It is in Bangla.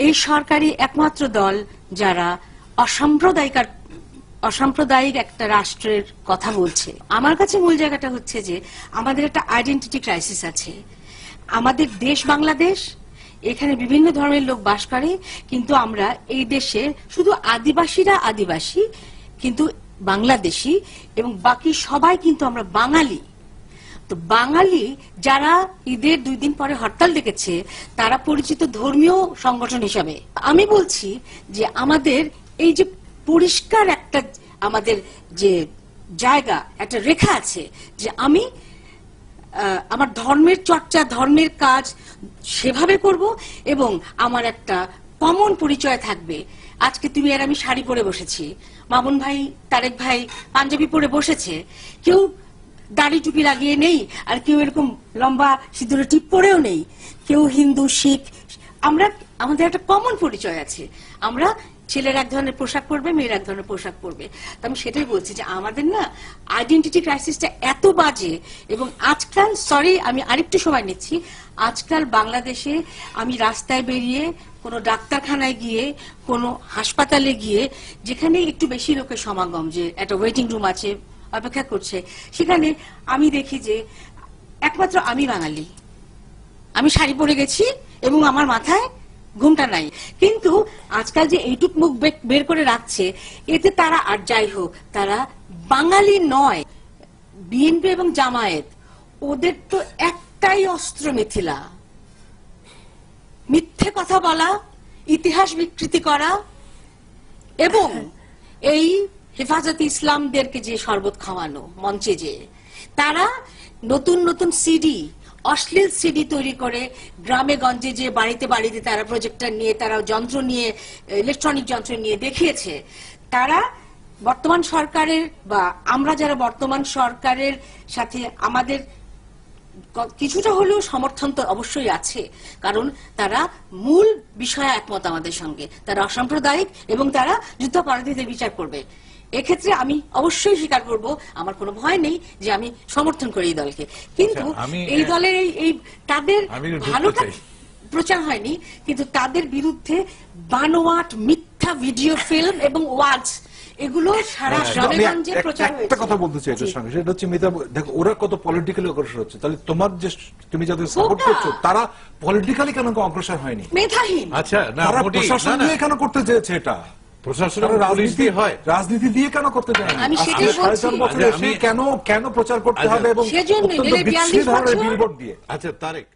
এই সরকারি একমাত্র দল যারা অসাম্প্রদায়িক একটা রাষ্ট্রের কথা বলছে। আমার কাছে মূল জায়গাটা হচ্ছে যে আমাদের একটা আইডেন্টিটি ক্রাইসিস আছে। আমাদের দেশ বাংলাদেশ, এখানে বিভিন্ন ধর্মের লোক বাস করে, কিন্তু আমরা এই দেশে শুধু আদিবাসীরা আদিবাসী, কিন্তু বাংলাদেশী, এবং বাকি সবাই কিন্তু আমরা বাঙালি। তো বাঙালি যারা ঈদের 2 দিন পরে হরতাল ডেকেছে তারা পরিচিত ধর্মীয় সংগঠন হিসাবে আমি বলছি যে আমাদের এই যে পরিষ্কার একটা আমাদের যে জায়গা, একটা রেখা আছে যে আমি আমার ধর্মের চর্চা, ধর্মের কাজ সেভাবে করব, এবং আমার একটা কমন পরিচয় থাকবে। আজকে তুমি আর আমি শাড়ি পরে বসেছি, মামুন ভাই, তারেক ভাই পাঞ্জাবি পরে বসেছে, কেউ দাড়ি টুপি লাগিয়ে নেই, আর কেউ এরকম লম্বা সিঁদুরের টিপ পরেও নেই, কেউ হিন্দু, শিখ। আমাদের একটা কমন পরিচয় আছে। আমরা ছেলের এক ধরনের পোশাক পরবে, মেয়ের এক ধরনের পোশাক পরবে। তো আমি সেটাই বলছি যে আমাদের না আইডেন্টিটি ক্রাইসিসটা এত বাজে। এবং আজকাল, সরি আমি আরেকটু সময় নিচ্ছি, আজকাল বাংলাদেশে আমি রাস্তায় বেরিয়ে কোনো ডাক্তারখানায় গিয়ে, কোনো হাসপাতালে গিয়ে, যেখানে একটু বেশি লোকের সমাগম, যে একটা ওয়েটিং রুম আছে, অপেক্ষা করছে, সেখানে আমি দেখি যে একমাত্র আমি বাঙালি, আমি শাড়ি পরে গেছি এবং আমার মাথায় ঘুমটা নাই, কিন্তু আজকাল যে এইটুক মুখ বের করে রাখছে, এতে তারা, আর যাই হোক, তারা বাঙালি নয়। বিএনপি এবং জামায়াত, ওদের তো একটাই অস্ত্র মিথিলা, মিথ্যে কথা বলা, ইতিহাস বিকৃতি করা, এবং এই হেফাজতে ইসলামদেরকে যে শরবত খাওয়ানো মঞ্চে, যে তারা নতুন নতুন সিডি, অশ্লীল সিডি তৈরি করে গ্রামে গঞ্জে, যে বাড়িতে বাড়িতে তারা প্রজেক্টর নিয়ে, তারা যন্ত্র নিয়ে, ইলেকট্রনিক যন্ত্র নিয়ে দেখিয়েছে। তারা বর্তমান সরকারের, বা আমরা যারা বর্তমান সরকারের সাথে আমাদের কিছুটা হলেও সমর্থন তো অবশ্যই আছে, কারণ তারা মূল বিষয়ে একমত আমাদের সঙ্গে, তারা অসাম্প্রদায়িক এবং তারা যুদ্ধাপরাধীদের বিচার করবে। এক্ষেত্রে আমি অবশ্যই স্বীকার করব, আমার কোনো ভয় নেই যে আমি সমর্থন করি এই দলকে, কিন্তু এই দলের এই তাদের ভালোটা প্রচার হয়নি, কিন্তু তাদের বিরুদ্ধে বানোয়াট মিথ্যা ভিডিও ফিল্ম এবং ওয়াজ, এগুলো সারা গ্রামে প্রচার হয়েছে। একটা কথা বলতে চাই এটার সঙ্গে, সেটা হচ্ছে মিতা, দেখো ওরা কত পলিটিক্যালি অগ্রসর হচ্ছে, তাহলে তুমি যাদের সাপোর্ট করছো তারা পলিটিক্যালি কেন অগ্রসর হয়নি? মেধাহীন। আচ্ছা, তারা প্রশাসন দিয়ে কেন করতে চেয়েছে এটা? রাজনীতি দিয়ে কেন করতে চায়? আমি সেটাই বলছি, কেন প্রচার করতে হবে এবং বিলবোর্ড দিয়ে? আচ্ছা তারেক,